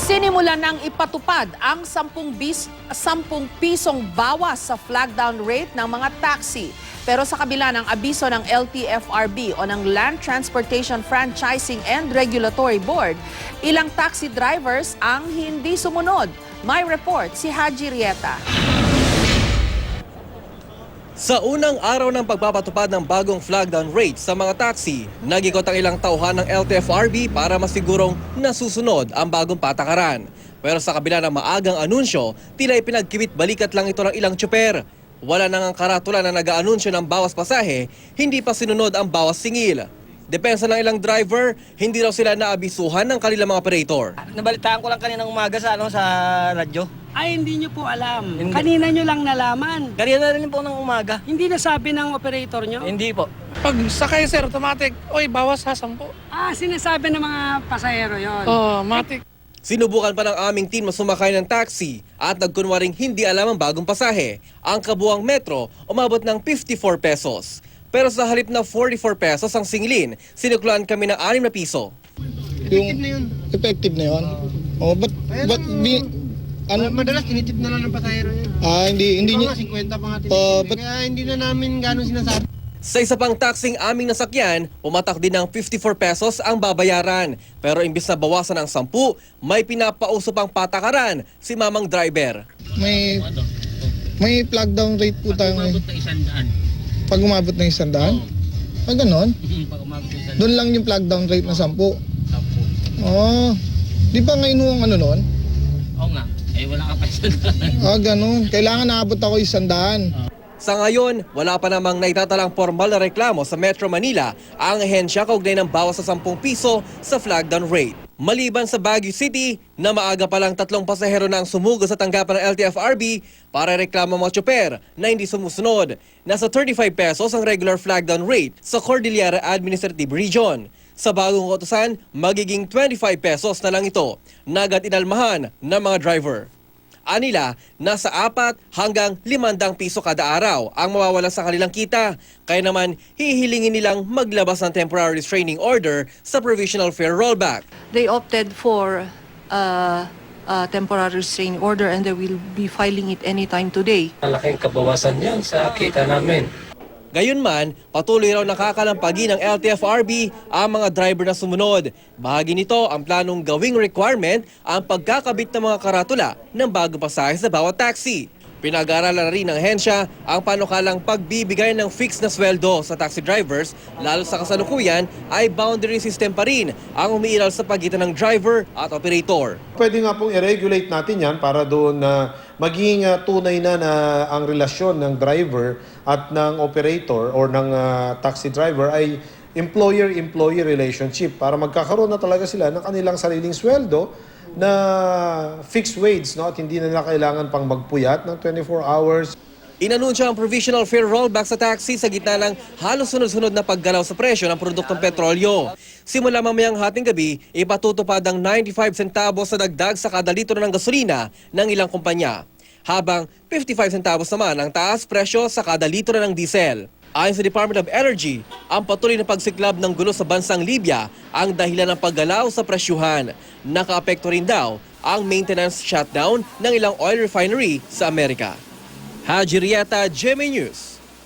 Sinimulan ng ipatupad ang 10 pisong bawas sa flag down rate ng mga taxi. Pero sa kabila ng abiso ng LTFRB o ng Land Transportation Franchising and Regulatory Board, ilang taxi drivers ang hindi sumunod. May report si Haji Rieta. Sa unang araw ng pagpapatupad ng bagong flag down rate sa mga taxi, nag-ikot ang ilang tauhan ng LTFRB para masigurong nasusunod ang bagong patakaran. Pero sa kabila ng maagang anunsyo, tila ipinagkibit balikat lang ito ng ilang tsuper. Wala nang ang karatula na nag-aanunsyo ng bawas pasahe, hindi pa sinunod ang bawas singil. Depensa ng ilang driver, hindi raw sila naabisuhan ng kanilang mga operator. Nabalitaan ko lang kaninang umaga sa radyo. Ay, hindi nyo po alam. Hindi. Kanina nyo lang nalaman. Kanina rin po ng umaga. Hindi nasabi ng operator nyo? Hindi po. Pag sakay sir, automatic, oy, bawas sa 10. Sinasabi ng mga pasahero yon. Matik. Sinubukan pa ng aming team na sumakay ng taxi at nagkunwaring hindi alam ang bagong pasahe. Ang kabuang metro umabot ng 54 pesos. Pero sa halip na 44 pesos ang singilin, sinuklaan kami ng 6 na piso. Yung effective na yun? Madalas tinitip na lang ng pasahero yun. Hindi niya. 50 pa nga tinitip. Kaya hindi na namin gano'ng sinasabi. Sa isa pang taxing aming nasakyan, pumatak din ng 54 pesos ang babayaran. Pero imbis na bawasan ng 10, may pinapauso pang patakaran si mamang driver. May flag down rate po tayo. Pag umabot na 100? Pag ganon? Doon lang yung flag down rate na 10. Di ba ngayon ang ano nun? Oo nga. Wala ka pa Ganon. Kailangan naabot ako 100. Sa ngayon, wala pa namang naitatalang formal na reklamo sa Metro Manila ang ahensya kaugnay ng bawas sa 10 piso sa flag down rate. Maliban sa Baguio City na maaga pa lang 3 pasahero na ang sumugod sa tanggapan ng LTFRB para reklamo mga tsuper na hindi sumusunod. Nasa 35 pesos ang regular flag down rate sa Cordillera Administrative Region. Sa bagong kautusan, magiging 25 pesos na lang ito na agad inalmahan ng mga driver. Anila, nasa 4 hanggang 500 piso kada araw ang mawawala sa kanilang kita. Kaya naman, hihilingin nilang maglabas ng temporary restraining order sa provisional fare rollback. They opted for temporary restraining order and they will be filing it anytime today. Malaking kabawasan yan sa kita namin. Gayunman, patuloy raw nakakalampagi ng LTFRB ang mga driver na sumunod. Bahagi nito ang planong gawing requirement ang pagkakabit ng mga karatula ng bagong pasahe sa bawat taxi. Pinag-aaralan na rin ng ahensya ang panukalang pagbibigay ng fixed na sweldo sa taxi drivers, lalo sa kasalukuyan ay boundary system pa rin ang umiiral sa pagitan ng driver at operator. Pwede nga pong i-regulate natin yan para doon na maging tunay na ang relasyon ng driver at ng operator or ng taxi driver ay employer-employee relationship para magkakaroon na talaga sila ng kanilang sariling sweldo na fixed wage, no? At hindi na kailangan pang magpuyat ng 24 hours. Inanunsyo ang provisional fare rollback sa taxi sa gitna ng halos sunod-sunod na paggalaw sa presyo ng produktong petrolyo. Simula mamayang hating gabi, ipatutupad ang 95 centavos na dagdag sa kada litro ng gasolina ng ilang kumpanya. Habang 55 centavos naman ang taas presyo sa kada litro ng diesel. Ayon sa Department of Energy, ang patuloy na pagsiklab ng gulo sa bansang Libya ang dahilan ng paggalaw sa presyuhan. Nakaapekto rin daw ang maintenance shutdown ng ilang oil refinery sa Amerika. Haji Rieta, GMA News.